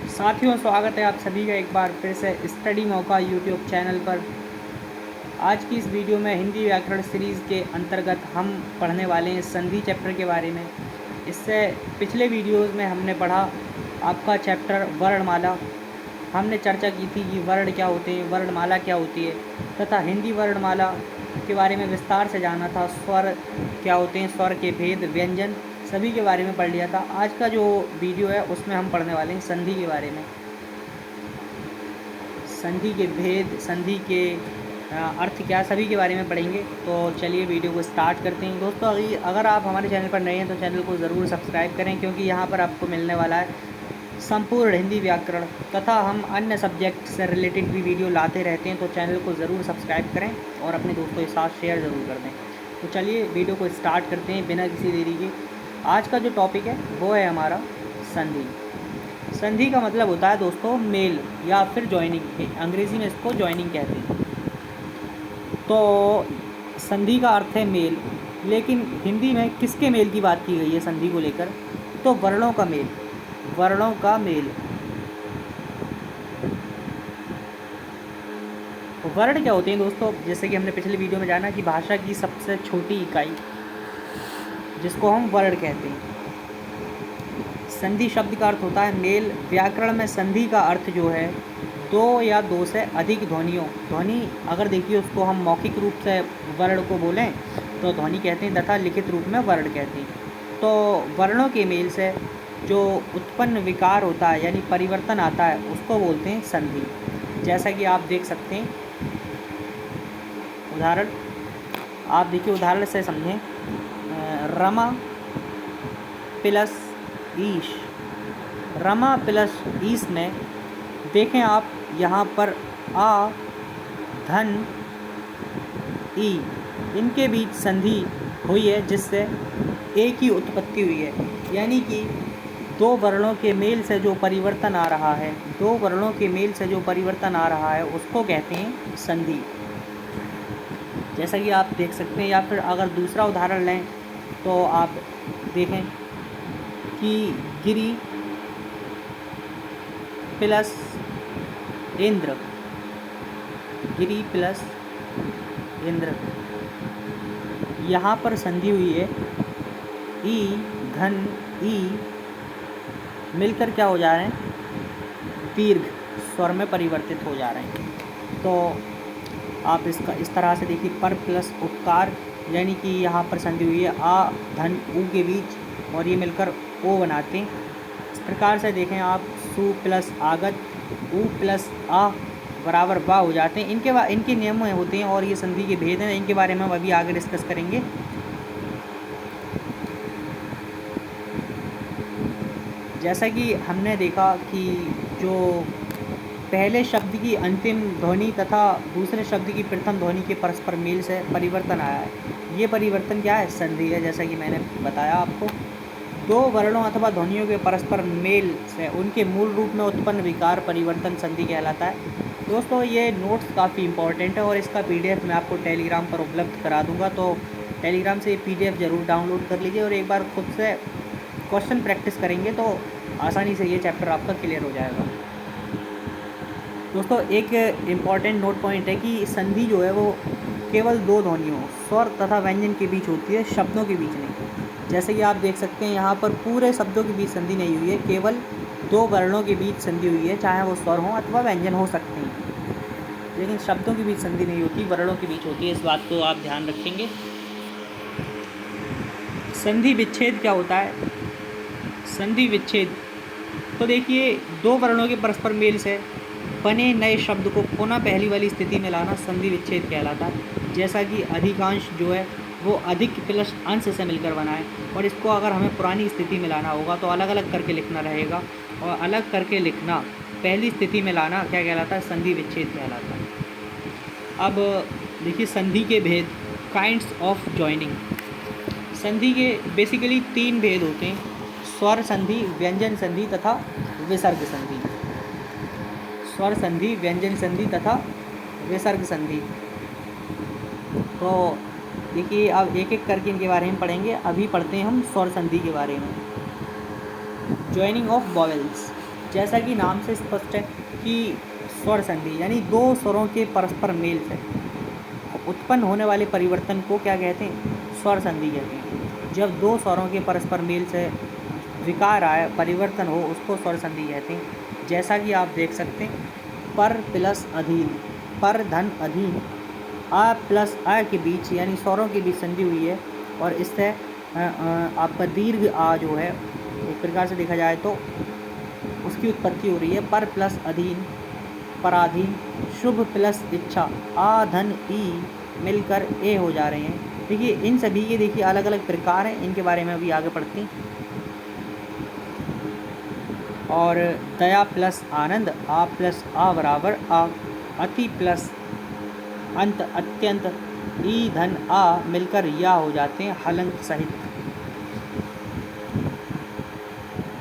साथियों, स्वागत है आप सभी का एक बार फिर से स्टडी मौका यूट्यूब चैनल पर। आज की इस वीडियो में हिंदी व्याकरण सीरीज़ के अंतर्गत हम पढ़ने वाले हैं संधि चैप्टर के बारे में। इससे पिछले वीडियोज़ में हमने पढ़ा आपका चैप्टर वर्णमाला। हमने चर्चा की थी कि वर्ण क्या होते हैं, वर्णमाला क्या होती है, तथा हिंदी वर्णमाला के बारे में विस्तार से जाना था। स्वर क्या होते हैं, स्वर के भेद, व्यंजन सभी के बारे में पढ़ लिया था। आज का जो वीडियो है उसमें हम पढ़ने वाले हैं संधि के बारे में, संधि के भेद, संधि के अर्थ क्या, सभी के बारे में पढ़ेंगे। तो चलिए वीडियो को स्टार्ट करते हैं। दोस्तों, अगर आप हमारे चैनल पर नए हैं तो चैनल को ज़रूर सब्सक्राइब करें, क्योंकि यहाँ पर आपको मिलने वाला है संपूर्ण हिंदी व्याकरण तथा हम अन्य सब्जेक्ट से रिलेटेड भी वीडियो लाते रहते हैं। तो चैनल को ज़रूर सब्सक्राइब करें और अपने दोस्तों के साथ शेयर ज़रूर कर दें। तो चलिए वीडियो को स्टार्ट करते हैं बिना किसी देरी के। आज का जो टॉपिक है वो है हमारा संधि। संधि का मतलब होता है दोस्तों मेल या फिर जॉइनिंग। अंग्रेज़ी में इसको जॉइनिंग कहते हैं। तो संधि का अर्थ है मेल, लेकिन हिंदी में किसके मेल की बात की गई है संधि को लेकर? तो वर्णों का मेल, वर्णों का मेल। वर्ण क्या होते हैं दोस्तों? जैसे कि हमने पिछले वीडियो में जाना कि भाषा की सबसे छोटी इकाई जिसको हम वर्ण कहते हैं। संधि शब्द का अर्थ होता है मेल। व्याकरण में संधि का अर्थ जो है दो या दो से अधिक ध्वनियों, ध्वनि अगर देखिए उसको हम मौखिक रूप से वर्ण को बोलें तो ध्वनि कहते हैं, तथा लिखित रूप में वर्ण कहते हैं। तो वर्णों के मेल से जो उत्पन्न विकार होता है यानी परिवर्तन आता है उसको बोलते हैं संधि। जैसा कि आप देख सकते हैं उदाहरण, आप देखिए उदाहरण से समझें। रमा प्लस ईश, रमा प्लस ईश में देखें आप यहाँ पर आ, धन, ई, इनके बीच संधि हुई है जिससे ए की उत्पत्ति हुई है। यानी कि दो वर्णों के मेल से जो परिवर्तन आ रहा है, दो वर्णों के मेल से जो परिवर्तन आ रहा है उसको कहते हैं संधि। जैसा कि आप देख सकते हैं, या फिर अगर दूसरा उदाहरण लें तो आप देखें कि गिरी प्लस इंद्र, गिरी प्लस इंद्र, यहाँ पर संधि हुई है। ई, धन, ई मिलकर क्या हो जा रहे हैं? दीर्घ स्वर में परिवर्तित हो जा रहे हैं। तो आप इसका इस तरह से देखिए, पर प्लस उपकार, यानी कि यहाँ पर संधि हुई है आ, धन, ऊ के बीच और ये मिलकर ओ बनाते हैं। इस प्रकार से देखें आप, सु प्लस आगत, ऊ प्लस आ बराबर बा हो जाते हैं। इनके नियम होते हैं और ये संधि के भेद हैं। इनके बारे में हम अभी आगे डिस्कस करेंगे। जैसा कि हमने देखा कि जो पहले शब्द की अंतिम ध्वनि तथा दूसरे शब्द की प्रथम ध्वनि के परस्पर मेल से परिवर्तन आया है, ये परिवर्तन क्या है? संधि है। जैसा कि मैंने बताया आपको, दो वर्णों अथवा ध्वनियों के परस्पर मेल से उनके मूल रूप में उत्पन्न विकार परिवर्तन संधि कहलाता है। दोस्तों, ये नोट्स काफ़ी इंपॉर्टेंट है और इसका PDF मैं आपको टेलीग्राम पर उपलब्ध करा दूंगा। तो टेलीग्राम से ये PDF ज़रूर डाउनलोड कर लीजिए और एक बार खुद से क्वेश्चन प्रैक्टिस करेंगे तो आसानी से ये चैप्टर आपका क्लियर हो जाएगा। दोस्तों, एक इम्पॉर्टेंट नोट पॉइंट है कि संधि जो है वो केवल दो ध्वनियों, स्वर तथा व्यंजन के बीच होती है, शब्दों के बीच नहीं। जैसे कि आप देख सकते हैं यहाँ पर पूरे शब्दों के बीच संधि नहीं हुई है, केवल दो वर्णों के बीच संधि हुई है, चाहे वो स्वर हो अथवा व्यंजन हो सकते हैं, लेकिन शब्दों के बीच संधि नहीं होती, वर्णों के बीच होती है। इस बात को आप ध्यान रखेंगे। संधि विच्छेद क्या होता है? संधि विच्छेद, तो देखिए दो वर्णों के परस्पर मेल से बने नए शब्द को पुनः पहली वाली स्थिति में लाना संधि विच्छेद कहलाता है। जैसा कि अधिकांश जो है वो अधिक प्लस अंश से मिलकर बना है, और इसको अगर हमें पुरानी स्थिति में लाना होगा तो अलग अलग करके लिखना रहेगा, और अलग करके लिखना, पहली स्थिति में लाना क्या कहलाता है? संधि विच्छेद कहलाता है। अब देखिए संधि के भेद, काइंड्स ऑफ जॉइनिंग। संधि के बेसिकली तीन भेद होते हैं: स्वर संधि, व्यंजन संधि तथा विसर्ग संधि। स्वर संधि, व्यंजन संधि तथा विसर्ग संधि। तो देखिए अब एक एक करके इनके बारे में पढ़ेंगे। अभी पढ़ते हैं हम स्वर संधि के बारे में। Joining of vowels. जैसा कि नाम से स्पष्ट है कि स्वर संधि यानी दो स्वरों के परस्पर मेल से उत्पन्न होने वाले परिवर्तन को क्या कहते हैं? स्वर संधि कहते हैं। जब दो स्वरों के परस्पर मेल से विकार आए, परिवर्तन हो, उसको स्वर संधि कहते हैं। जैसा कि आप देख सकते हैं, पर प्लस अधीन, पर धन अधीन, आ प्लस आ के बीच यानी स्वरों के बीच संधि हुई है और इससे आपका दीर्घ आ जो है एक प्रकार से देखा जाए तो उसकी उत्पत्ति हो रही है। पर प्लस अधीन, पराधीन, शुभ प्लस इच्छा, आ धन ई मिलकर ए हो जा रहे हैं। देखिए इन सभी के देखिए अलग अलग प्रकार हैं, इनके बारे में अभी आगे पढ़ते हैं। और दया प्लस आनंद, आ प्लस आ बराबर आ, अति प्लस अंत अत्यंत, ई धन आ मिलकर या हो जाते हैं हलंत सहित।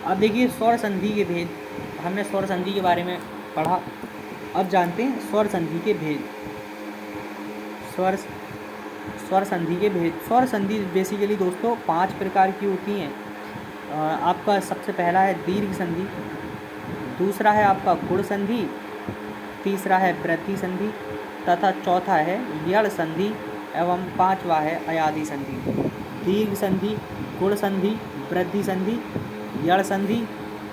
अब देखिए स्वर संधि के भेद, हमने स्वर संधि के बारे में पढ़ा, अब जानते हैं स्वर संधि के भेद। स्वर संधि के भेद। स्वर संधि बेसिकली दोस्तों 5 प्रकार की होती हैं। आपका सबसे पहला है दीर्घ संधि, दूसरा है आपका गुण संधि, तीसरा है वृद्धि संधि तथा चौथा है यड़ संधि एवं पांचवा है अयादि संधि। दीर्घ संधि, गुण संधि, वृद्धि संधि, यड़ संधि,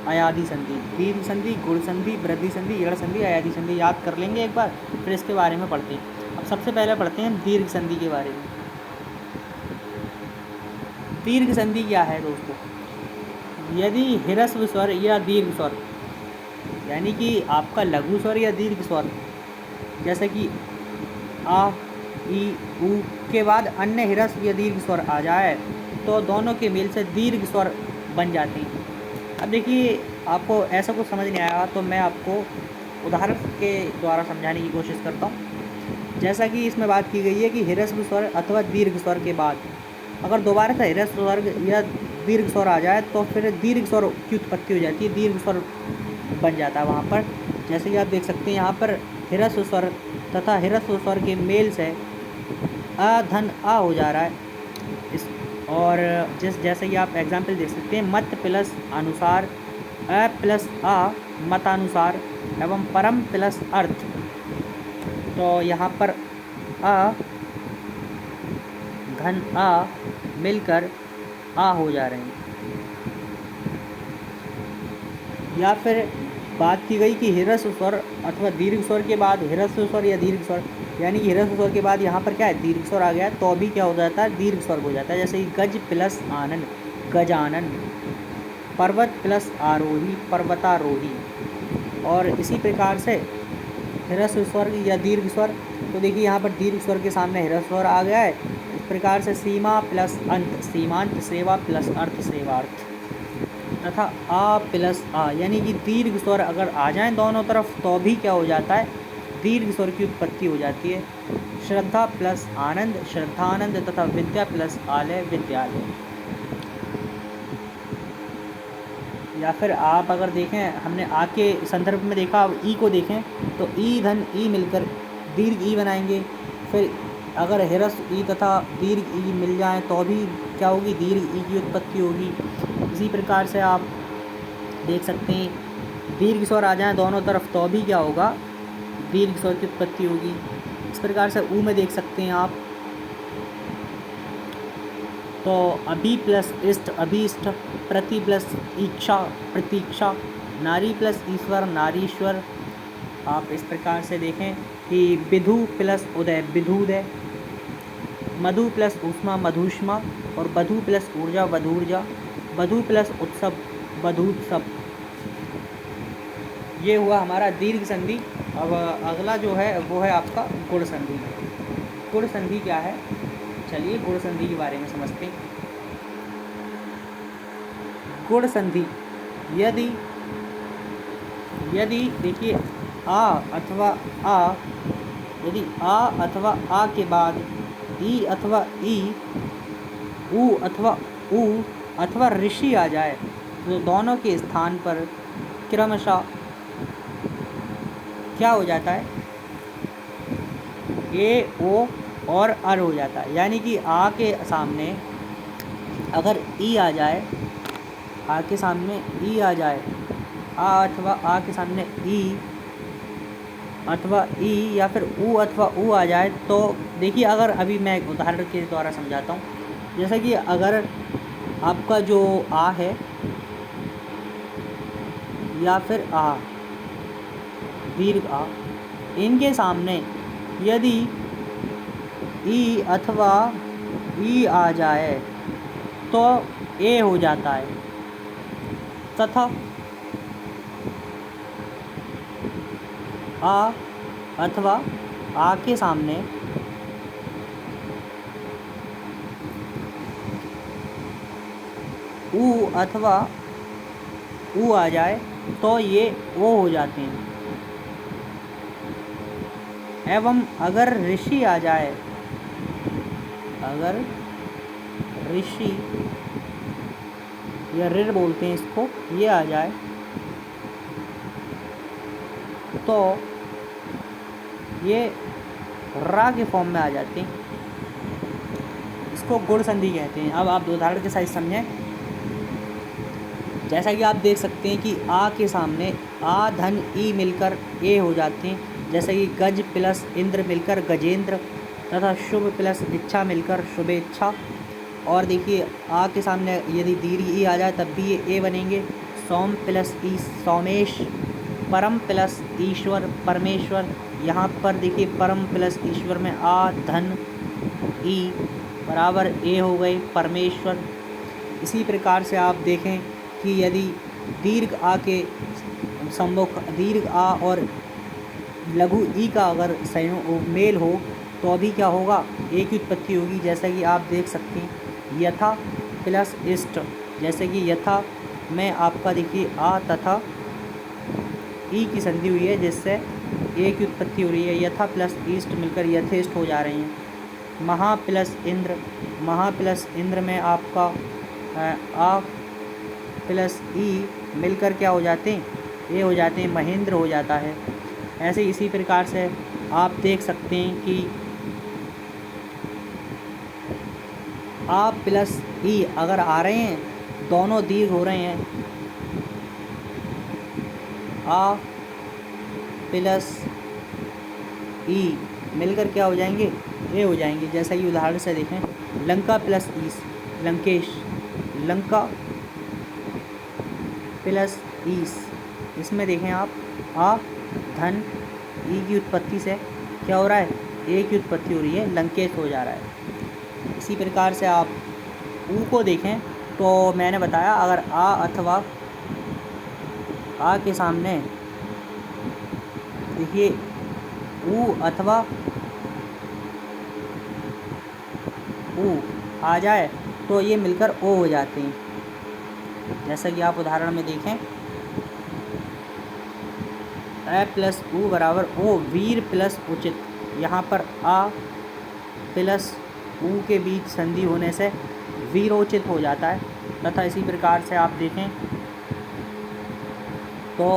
अयादि संधि। दीर्घ संधि, गुण संधि, वृद्धि संधि, यड़ संधि, अयादि संधि याद कर लेंगे एक बार, फिर इसके बारे में पढ़ते हैं। अब सबसे पहले पढ़ते हैं दीर्घ संधि के बारे में। दीर्घ संधि क्या है दोस्तों? यदि ह्रस्व स्वर या दीर्घ स्वर यानी कि आपका लघु स्वर या दीर्घ स्वर जैसे कि आ, ई, उ के बाद अन्य ह्रस्व या दीर्घ स्वर आ जाए तो दोनों के मेल से दीर्घ स्वर बन जाते हैं। अब देखिए आपको ऐसा कुछ समझ नहीं आया तो मैं आपको उदाहरण के द्वारा समझाने की कोशिश करता हूँ। जैसा कि इसमें बात की गई है कि ह्रस्व स्वर अथवा दीर्घ स्वर के बाद अगर दोबारा से ह्रस्व स्वर या दीर्घ स्वर आ जाए तो फिर दीर्घ स्वर की उत्पत्ति हो जाती है, दीर्घ स्वर बन जाता है वहाँ पर। जैसे कि आप देख सकते हैं यहाँ पर ह्रस्व स्वर तथा ह्रस्व स्वर के मेल से आ धन आ हो जा रहा है इस, और जैसे कि आप एग्जाम्पल देख सकते हैं मत प्लस अनुसार, अ प्लस आ मतानुसार एवं परम प्लस अर्थ। तो यहाँ पर आ धन आ मिलकर आ हो जा रहे हैं। या फिर बात की गई कि ह्रस्व स्वर अथवा दीर्घ स्वर के बाद ह्रस्व स्वर या दीर्घ स्वर यानी कि ह्रस्व स्वर के बाद यहाँ पर क्या है दीर्घ स्वर आ गया तो अभी क्या हो जाता है दीर्घ स्वर हो जाता है। जैसे कि गज प्लस आनंद, गजानन, पर्वत प्लस आरोही, पर्वतारोही। और इसी प्रकार से ह्रस्व स्वर या दीर्घ स्वर, तो देखिए यहाँ पर दीर्घ स्वर के सामने ह्रस्व स्वर आ गया है। इस प्रकार से सीमा प्लस अंत, सीमांत, सेवा प्लस अर्थ, सेवार्थ तथा आ प्लस आ यानी कि दीर्घ स्वर अगर आ जाएं दोनों तरफ तो भी क्या हो जाता है दीर्घ स्वर की उत्पत्ति हो जाती है। श्रद्धा प्लस आनंद, श्रद्धानंद तथा विद्या प्लस आलय, विद्यालय। या फिर आप अगर देखें हमने आ के संदर्भ में देखा, अब ई को देखें तो ई धन ई मिलकर दीर्घ ई बनाएंगे। फिर अगर ह्रस्व ई तथा दीर्घ ई मिल जाएं तो भी क्या होगी दीर्घ ई की उत्पत्ति होगी। इसी प्रकार से आप देख सकते हैं दीर्घ स्वर आ जाएं दोनों तरफ तो भी क्या होगा दीर्घ स्वर की उत्पत्ति होगी। इस प्रकार से ऊ में देख सकते हैं आप तो अभी प्लस इष्ट, अभीष्ट, प्रति प्लस इच्छा, प्रतीक्षा, नारी प्लस ईश्वर, नारीश्वर। आप इस प्रकार से देखें कि विधु प्लस उदय, विधुदय, मधु प्लस ऊष्मा, मधुष्मा और वधु प्लस ऊर्जा, वधूर्जा, वधु प्लस उत्सव, वधूत्सव। ये हुआ हमारा दीर्घ संधि। अब अगला जो है वो है आपका गुण संधि। गुण संधि क्या है चलिए गुण संधि के बारे में समझते हैं। गुण संधि यदि देखिए आ अथवा आ, यदि आ अथवा आ के बाद ई अथवा ई, ऊ अथवा ऊ अथवा ऋषि आ जाए तो दोनों के स्थान पर क्रमशः क्या हो जाता है ए, ओ और अर हो जाता है। यानी कि आ के सामने अगर ई आ जाए, आ के सामने ई आ जाए आ अथवा आ के सामने ई अथवा ई या फिर ऊ अथवा ऊ आ जाए तो देखिए, अगर अभी मैं एक उदाहरण के द्वारा समझाता हूँ। जैसा कि अगर आपका जो आ है या फिर आ, दीर्घ आ, इनके सामने यदि ई अथवा ई आ जाए तो ए हो जाता है, तथा आ अथवा आ के सामने ऊ अथवा ऊ आ जाए तो ये ओ हो जाते हैं। एवं अगर ऋषि आ जाए, अगर ऋषि या ऋ बोलते हैं इसको, ये आ जाए तो ये रा के फॉर्म में आ जाते हैं। इसको गुण संधि कहते हैं। अब आप दो उदाहरण के साथ समझें। जैसा कि आप देख सकते हैं कि आ के सामने आ धन ई मिलकर ए हो जाते हैं। जैसे कि गज प्लस इंद्र मिलकर गजेंद्र, तथा शुभ प्लस इच्छा मिलकर शुभेच्छा। और देखिए, आ के सामने यदि दीर्घ ई आ जाए तब भी ये ए बनेंगे। सोम प्लस ई सोमेश, परम प्लस ईश्वर परमेश्वर। यहाँ पर देखिए परम प्लस ईश्वर में आ धन ई बराबर ए हो गए परमेश्वर। इसी प्रकार से आप देखें कि यदि दीर्घ आ के सम्मुख दीर्घ आ और लघु ई का अगर संयोग मेल हो तो अभी क्या होगा, एक ही उत्पत्ति होगी। जैसा कि आप देख सकते हैं यथा प्लस इष्ट, जैसे कि यथा में आपका देखिए आ तथा ई की संधि हुई है, जिससे एक की उत्पत्ति हो रही है। यथा प्लस ईस्ट मिलकर यथेष्ट हो जा रहे हैं। महा प्लस इंद्र, महा प्लस इंद्र में आपका आ प्लस ई मिलकर क्या हो जाते हैं, ये हो जाते हैं, महेंद्र हो जाता है। ऐसे इसी प्रकार से आप देख सकते हैं कि आ प्लस ई अगर आ रहे हैं, दोनों दीर्घ हो रहे हैं, आ प्लस ई मिलकर क्या हो जाएंगे, ए हो जाएंगे। जैसा कि उदाहरण से देखें, लंका प्लस ईस लंकेश, लंका प्लस ईस, इसमें देखें आप आ धन ई की उत्पत्ति से क्या हो रहा है, ए की उत्पत्ति हो रही है, लंकेश हो जा रहा है। इसी प्रकार से आप ऊ को देखें तो मैंने बताया, अगर आ अथवा आ के सामने देखिए ऊ अथवा ऊ आ जाए तो ये मिलकर ओ हो जाते हैं। जैसा कि आप उदाहरण में देखें, ए प्लस ऊ बराबर ओ, वीर प्लस उचित। यहाँ पर आ प्लस ऊ के बीच संधि होने से वीरोचित हो जाता है। तथा इसी प्रकार से आप देखें तो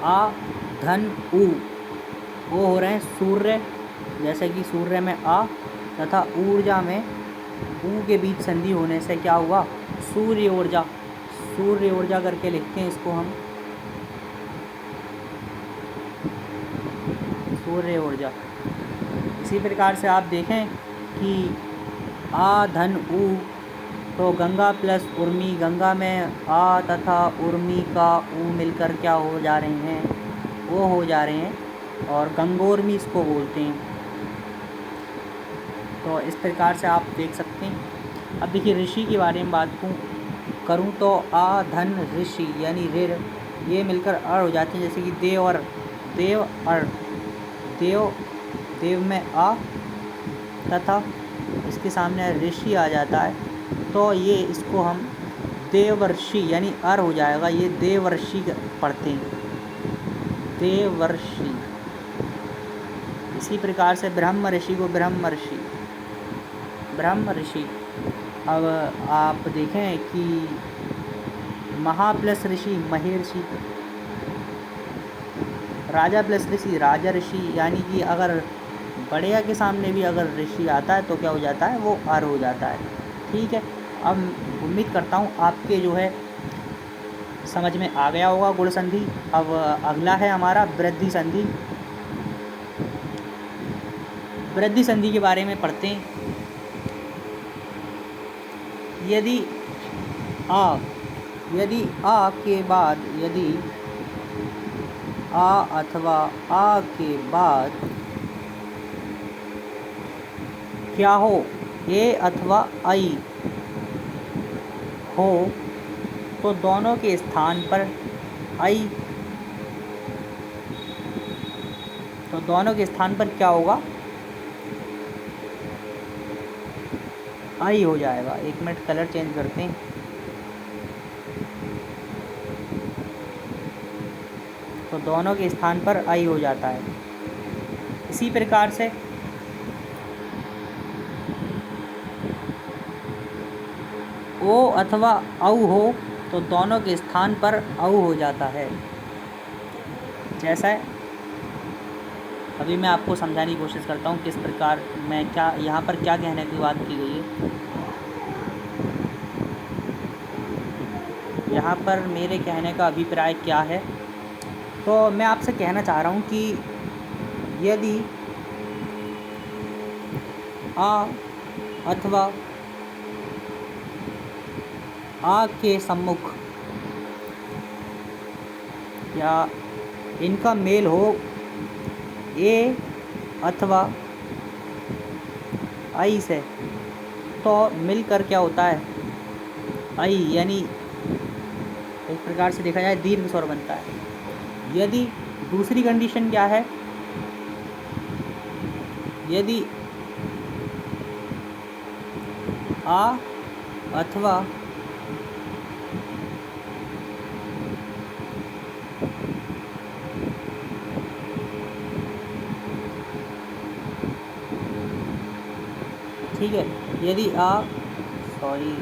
आ धन ऊ, वो हो रहे हैं सूर्य, जैसे कि सूर्य में आ तथा ऊर्जा में ऊ के बीच संधि होने से क्या हुआ, सूर्य ऊर्जा, सूर्य ऊर्जा करके लिखते हैं इसको हम, सूर्य ऊर्जा। इसी प्रकार से आप देखें कि आ धन ऊ तो गंगा प्लस उर्मी, गंगा में आ तथा उर्मी का ऊ मिलकर क्या हो जा रहे हैं, वो हो जा रहे हैं, और गंगोर्मी इसको बोलते हैं। तो इस प्रकार से आप देख सकते हैं। अब देखिए ऋषि के बारे में बात करूँ तो आ धन ऋषि यानी ऋर, ये मिलकर अर हो जाते हैं। जैसे कि देव और देव अर, देव देव में आ तथा इसके सामने ऋषि आ जाता है तो ये इसको हम देवर्षि यानी अर हो जाएगा, ये देवर्षि पढ़ते हैं, देवर्षि। इसी प्रकार से ब्रह्म ऋषि को ब्रह्म ऋषि, ब्रह्म ऋषि। अब आप देखें कि महा प्लस ऋषि महेर्षि, राजा प्लस ऋषि राजा ऋषि, यानी कि अगर बढ़िया के सामने भी अगर ऋषि आता है तो क्या हो जाता है, वो अर हो जाता है। ठीक है, अब उम्मीद करता हूँ आपके जो है समझ में आ गया होगा गुण संधि। अब अगला है हमारा वृद्धि संधि। वृद्धि संधि के बारे में पढ़ते हैं। यदि आ के बाद, यदि आ अथवा आ के बाद क्या हो, ए अथवा आई हो, तो दोनों के स्थान पर आई, तो दोनों के स्थान पर क्या होगा, आई हो जाएगा। एक मिनट कलर चेंज करते हैं। तो दोनों के स्थान पर आई हो जाता है। इसी प्रकार से ओ अथवा औ हो, तो दोनों के स्थान पर औ हो जाता है। जैसा है, अभी मैं आपको समझाने की कोशिश करता हूँ किस प्रकार मैं क्या यहाँ पर क्या कहने की बात की गई है। यहाँ पर मेरे कहने का अभिप्राय क्या है, तो मैं आपसे कहना चाह रहा हूँ कि यदि आ अथवा आ के सम्मुख या इनका मेल हो, ए अथवा आई से, तो मिलकर क्या होता है, आई, यानी एक प्रकार से देखा जाए दीर्घ स्वर बनता है। यदि दूसरी कंडीशन क्या है, यदि आ अथवा ठीक है, यदि आ, सॉरी,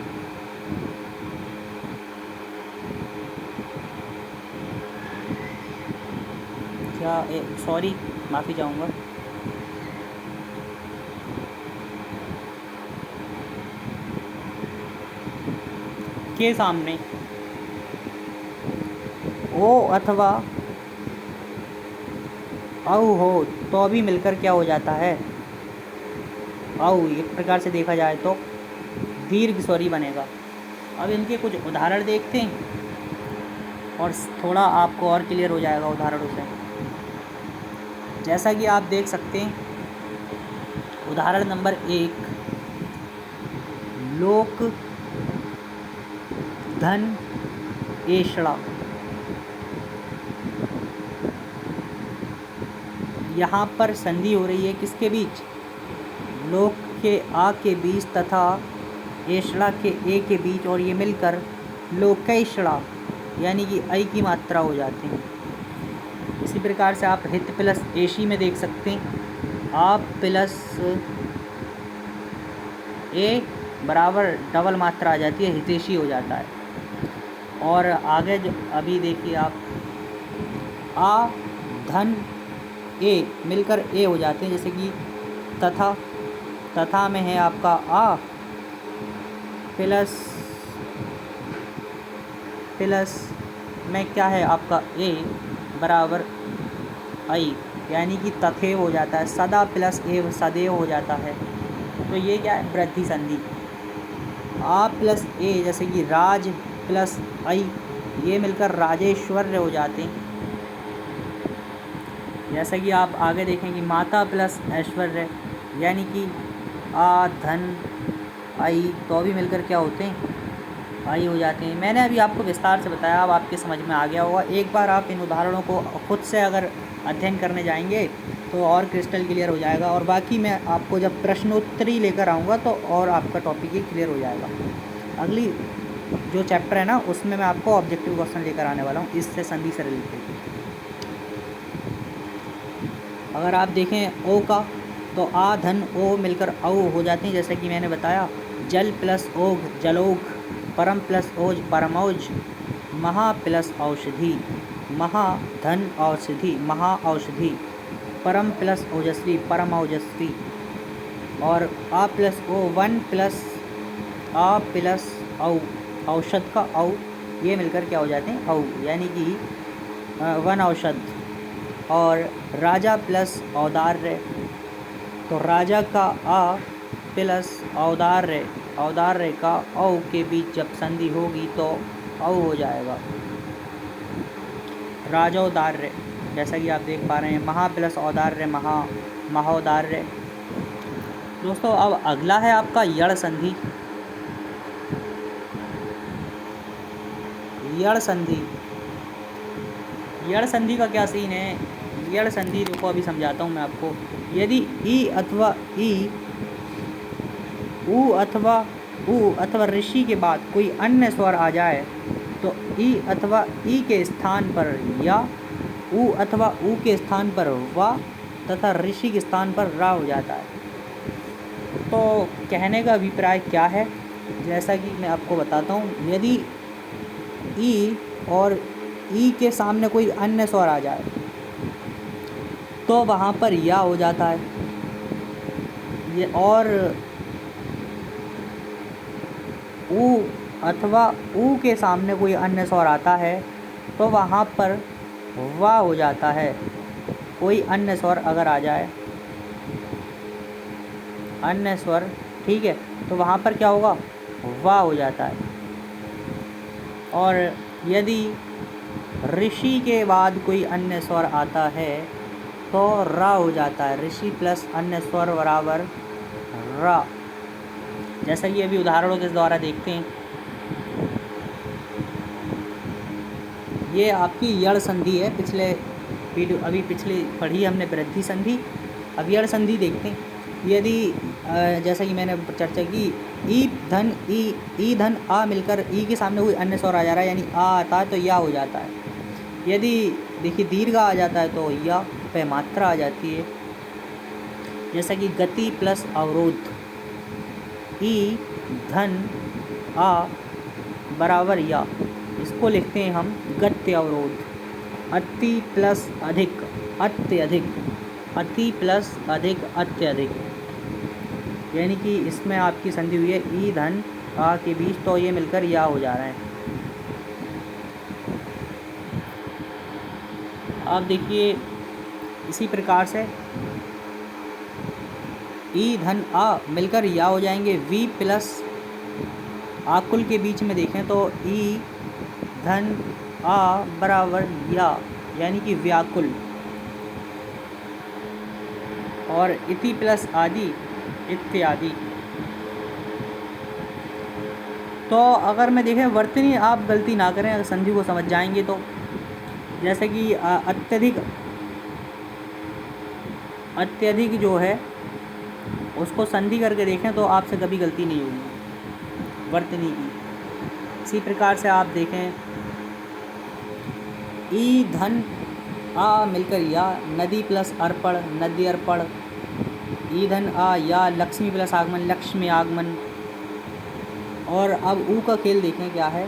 क्या, सॉरी माफ़ी चाहूँगा। के सामने ओ अथवा औ हो, तो भी मिलकर क्या हो जाता है, औ। एक प्रकार से देखा जाए तो दीर्घ स्वरी बनेगा। अब इनके कुछ उदाहरण देखते हैं और थोड़ा आपको और क्लियर हो जाएगा उदाहरणों से। जैसा कि आप देख सकते हैं, उदाहरण नंबर 1, लोक धन एषणा। यहाँ पर संधि हो रही है किसके बीच, लोक के आ के बीच तथा एषणा के ए के बीच, और ये मिलकर लोकैषणा यानी कि आई की मात्रा हो जाती है। इसी प्रकार से आप हित प्लस एशी में देख सकते हैं, आप प्लस ए बराबर डबल मात्रा आ जाती है, हितेशी हो जाता है। और आगे जो अभी देखिए आप, आ धन ए मिलकर ए हो जाते हैं, जैसे कि तथा में है आपका आ प्लस में क्या है आपका ए बराबर आई, यानी कि तथेव हो जाता है। सदा प्लस एव सदैव हो जाता है। तो ये क्या है, वृद्धि संधि। आ प्लस ए, जैसे कि राज प्लस आई, ये मिलकर राजेश्वर्य हो जाते हैं। जैसा कि आप आगे देखें कि माता प्लस ऐश्वर्य, यानी कि आ धन आई, तो भी मिलकर क्या होते हैं, आई हो जाते हैं। मैंने अभी आपको विस्तार से बताया, अब आपके समझ में आ गया होगा। एक बार आप इन उदाहरणों को खुद से अगर अध्ययन करने जाएंगे तो और क्रिस्टल क्लियर हो जाएगा। और बाकी मैं आपको जब प्रश्नोत्तरी लेकर आऊँगा तो और आपका टॉपिक ही क्लियर हो जाएगा। अगली जो चैप्टर है ना, उसमें मैं आपको ऑब्जेक्टिव क्वेश्चन लेकर आने वाला हूँ इससे संधि से रिलेटेड। अगर आप देखें ओ का, तो आ धन ओ मिलकर औ हो जाती हैं, जैसे कि मैंने बताया। जल प्लस ओघ जलोघ, परम प्लस ओज परमौज, महा प्लस औषधि महा धन औषधि महा औषधि, परम प्लस ओजस्वी परम ओजस्वी। और आ प्लस ओ वन प्लस आ प्लस औ औषध का औ, ये मिलकर क्या हो जाते हैं, औ, यानी कि वन औषध। और राजा प्लस औदार्य, तो राजा का आ प्लस औदार्य, औदार्य का औ के बीच जब संधि होगी तो औ हो जाएगा, राजौदार्य। जैसा कि आप देख पा रहे हैं, महा प्लस औदार्य महा, महोदार्य। दोस्तों अब अगला है आपका यड़ संधि। यड़ संधि, यड़ संधि का क्या सीन है, यड़ संधि देखो अभी समझाता हूँ मैं आपको। यदि ई अथवा ई, ऊ अथवा ऋषि के बाद कोई अन्य स्वर आ जाए तो ई अथवा ई के स्थान पर या, ऊ अथवा ऊ के स्थान पर वा तथा ऋषि के स्थान पर रा हो जाता है। तो कहने का अभिप्राय क्या है, जैसा कि मैं आपको बताता हूँ। यदि ई और ई के सामने कोई अन्य स्वर आ जाए तो वहाँ पर या हो जाता है। ये और ऊ अथवा ऊ के सामने कोई अन्य स्वर आता है तो वहाँ पर वा हो जाता है। कोई अन्य स्वर अगर आ जाए, अन्य स्वर, ठीक है, तो वहाँ पर क्या होगा, वा हो जाता है। और यदि ऋषि के बाद कोई अन्य स्वर आता है तो रा हो जाता है। ऋषि प्लस अन्य स्वर बराबर रा। जैसा कि अभी उदाहरणों के द्वारा देखते हैं, ये आपकी यड़ संधि है। पिछले वीडियो, अभी पिछले पढ़ी हमने वृद्धि संधि, अब यड़ संधि देखते हैं। यदि जैसा कि मैंने चर्चा की, ई धन आ मिलकर ई के सामने कोई अन्य स्वर आ जा रहा है, यानी आ आता है तो या हो जाता है। यदि देखिए दीर्घ आ जाता है तो या पे मात्रा आ जाती है। जैसा कि गति प्लस अवरोध, ई धन आ बराबर या, इसको लिखते हैं हम गत्य अवरोध। अति प्लस अधिक अत्यधिक, अति प्लस अधिक अत्यधिक, यानी कि इसमें आपकी संधि हुई है ई धन आ के बीच, तो ये मिलकर या हो जा रहा है। आप देखिए इसी प्रकार से ई धन आ मिलकर या हो जाएंगे। वी प्लस आकुल के बीच में देखें तो ई धन आ बराबर या, यानी कि व्याकुल। और इति प्लस आदि इत्यादि। तो अगर मैं देखें वर्तनी, आप गलती ना करें, अगर संधि को समझ जाएंगे तो। जैसे कि अत्यधिक जो है उसको संधि करके देखें तो आपसे कभी गलती नहीं होगी वर्तनी की। इसी प्रकार से आप देखें, ई धन आ मिलकर या, नदी प्लस अर्पण नदी अर्पण, ई धन आ या, लक्ष्मी प्लस आगमन लक्ष्मी आगमन। और अब ऊ का खेल देखें क्या है,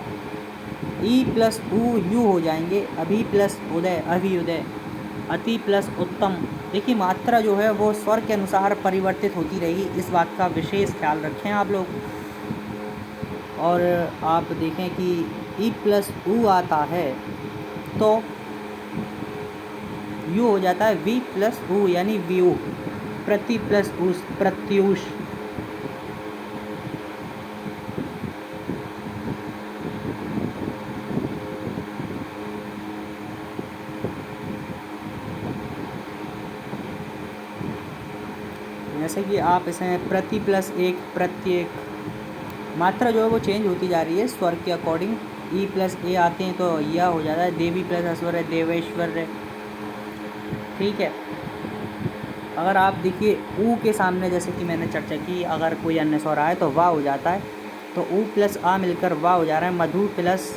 ई प्लस ऊ यू हो जाएंगे, अभी प्लस उदय अभिउदय, अति प्लस उत्तम। देखिए मात्रा जो है वो स्वर के अनुसार परिवर्तित होती रहेगी, इस बात का विशेष ख्याल रखें आप लोग। और आप देखें कि ई प्लस ऊ आता है तो यू हो जाता है वी प्लस ऊ, यानी व्यू। प्रति प्लस उस, प्रत्यूष। जैसे कि आप इसमें प्रति प्लस एक, प्रत्येक। मात्रा जो है वो चेंज होती जा रही है स्वर के अकॉर्डिंग। ई प्लस ए आते हैं तो यह हो जाता है। देवी प्लस ऐश्वर्य देवेश्वर्य, ठीक है। अगर आप देखिए ऊ के सामने, जैसे कि मैंने चर्चा की, अगर कोई अन्य स्वर आए तो वाह हो जाता है, तो ऊ प्लस आ मिलकर वाह हो जा रहा है। मधु प्लस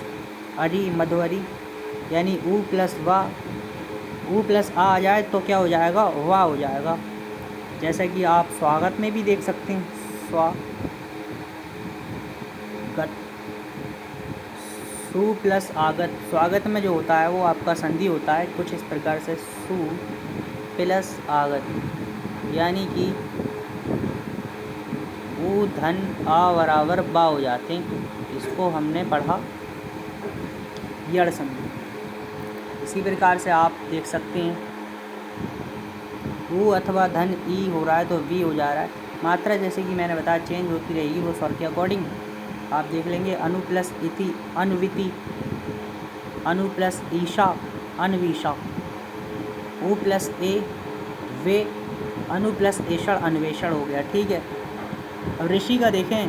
अरी मधुअरी, यानी ऊ प्लस वाह, ऊ प्लस आ जाए तो क्या हो जाएगा, वाह हो जाएगा। जैसा कि आप स्वागत में भी देख सकते हैं, स्वागत, सु प्लस आगत। स्वागत में जो होता है वो आपका संधि होता है कुछ इस प्रकार से, सु प्लस आगत, यानी कि ऊ धन आ बराबर बा हो जाते हैं। इसको हमने पढ़ा यड़ संधि। इसी प्रकार से आप देख सकते हैं ऊ अथवा धन ई हो रहा है तो वी हो जा रहा है। मात्रा जैसे कि मैंने बताया चेंज होती रहेगी वो स्वर के अकॉर्डिंग। आप देख लेंगे अनु प्लस इति अनुविति, अनु प्लस ईशा अन्वीषा, ऊ प्लस ए वे, अनु प्लस एषण अन्वेषण हो गया। ठीक है। अब ऋषि का देखें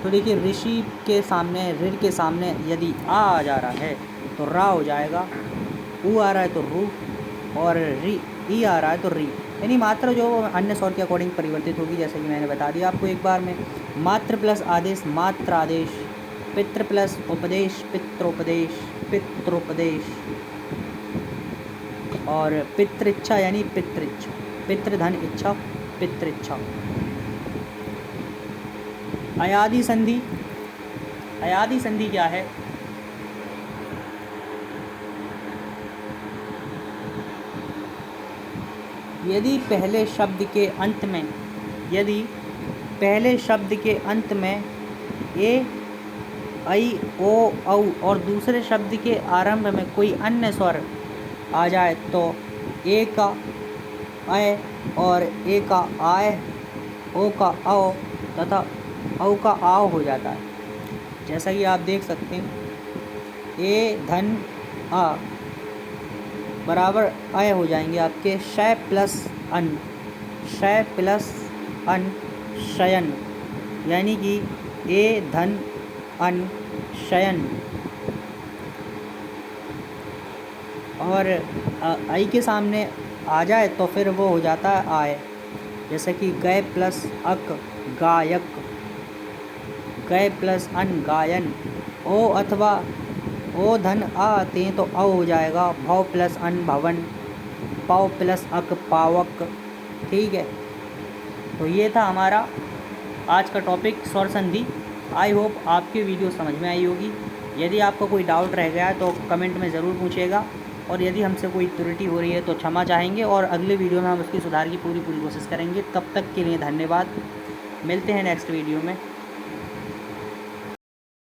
तो देखिए ऋषि के सामने ऋ के सामने यदि आ जा रहा है तो रा हो जाएगा, ऊ आ रहा है तो रू, और री ई आ रहा है तो री। यानी मात्रा जो अन्य स्वर के अकॉर्डिंग परिवर्तित होगी, जैसे कि मैंने बता दिया आपको एक बार में। मात्र प्लस आदेश मात्र आदेश, पितृ प्लस उपदेश पित्रोपदेश पित्रोपदेश, और पितृच्छा यानी पितृच्छा, पितृधन इच्छा पितृच्छा। अयादि संधि, अयादि संधि क्या है? यदि पहले शब्द के अंत में, यदि पहले शब्द के अंत में ए ऐ ओ औ और दूसरे शब्द के आरंभ में कोई अन्य स्वर आ जाए तो ए का अय और ए का आय, ओ का औ तथा औ का आव हो जाता है। जैसा कि आप देख सकते हैं ए धन आ बराबर अय हो जाएंगे आपके शय प्लस अन, शय प्लस अन शयन, यानी कि ए धन अन शयन। और आई के सामने आ जाए तो फिर वो हो जाता है आय। जैसे कि गय प्लस अक गायक, गय प्लस अन गायन, ओ अथवा ओ धन आ आते हैं तो अ हो जाएगा, भव प्लस अन भवन, पाव प्लस अक पावक। ठीक है। तो ये था हमारा आज का टॉपिक स्वर संधि। आई होप आपकी वीडियो समझ में आई होगी। यदि आपको कोई डाउट रह गया है तो कमेंट में ज़रूर पूछिएगा, और यदि हमसे कोई त्रुटि हो रही है तो क्षमा चाहेंगे, और अगले वीडियो में हम उसकी सुधार की पूरी कोशिश करेंगे। तब तक के लिए धन्यवाद। मिलते हैं नेक्स्ट वीडियो में।